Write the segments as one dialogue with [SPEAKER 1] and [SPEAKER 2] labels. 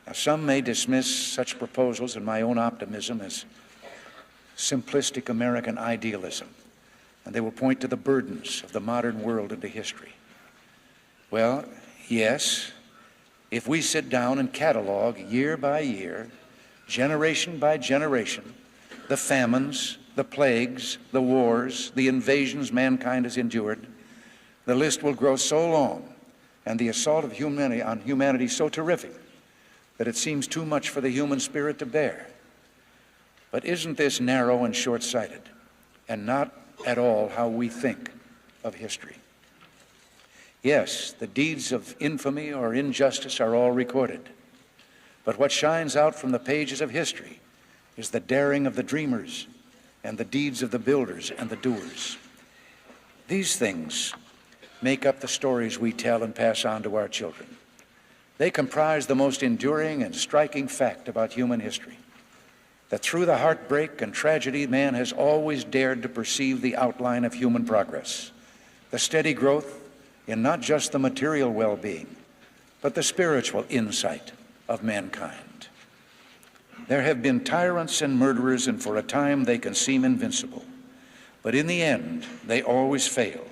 [SPEAKER 1] Now, some may dismiss such proposals and my own optimism as simplistic American idealism, and they will point to the burdens of the modern world into history. Well, yes, if we sit down and catalog year by year, generation by generation, the famines, the plagues, the wars, the invasions mankind has endured, the list will grow so long and the assault of humanity on humanity so terrific that it seems too much for the human spirit to bear. But isn't this narrow and short-sighted, and not at all how we think of history? Yes, the deeds of infamy or injustice are all recorded, but what shines out from the pages of history is the daring of the dreamers and the deeds of the builders and the doers. These things make up the stories we tell and pass on to our children. They comprise the most enduring and striking fact about human history, that through the heartbreak and tragedy, man has always dared to perceive the outline of human progress, the steady growth in not just the material well-being, but the spiritual insight of mankind. There have been tyrants and murderers, and for a time they can seem invincible, but in the end, they always fail.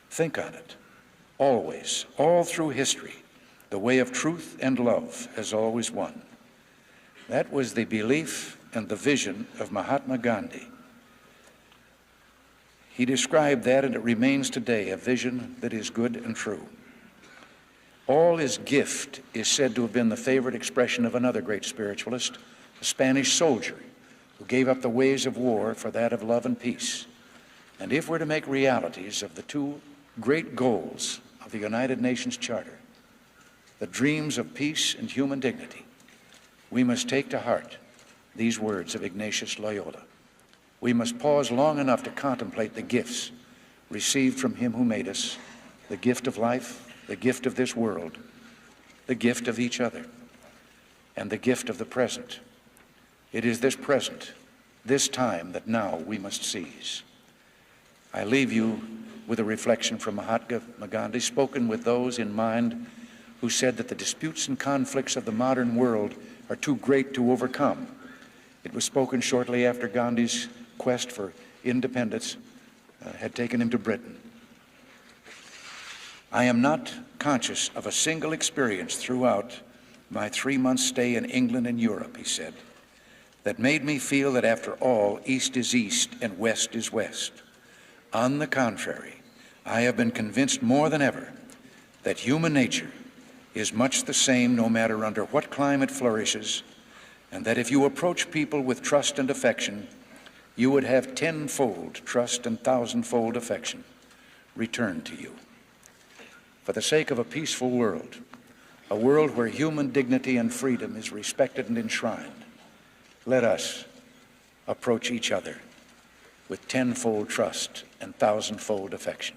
[SPEAKER 1] Think on it. Always, all through history, the way of truth and love has always won. That was the belief and the vision of Mahatma Gandhi. He described that, and it remains today a vision that is good and true. All his gift is said to have been the favorite expression of another great spiritualist, a Spanish soldier who gave up the ways of war for that of love and peace. And if we're to make realities of the two great goals of the United Nations Charter, the dreams of peace and human dignity, we must take to heart these words of Ignatius Loyola. We must pause long enough to contemplate the gifts received from him who made us, the gift of life, the gift of this world, the gift of each other, and the gift of the present. It is this present, this time, that now we must seize. I leave you with a reflection from Mahatma Gandhi, spoken with those in mind who said that the disputes and conflicts of the modern world are too great to overcome. It was spoken shortly after Gandhi's quest for independence had taken him to Britain. I am not conscious of a single experience throughout my 3-month stay in England and Europe, he said, that made me feel that after all, East is East and West is West. On the contrary, I have been convinced more than ever that human nature is much the same no matter under what climate flourishes, and that if you approach people with trust and affection, you would have tenfold trust and thousandfold affection returned to you. For the sake of a peaceful world, a world where human dignity and freedom is respected and enshrined, let us approach each other with tenfold trust and thousandfold affection.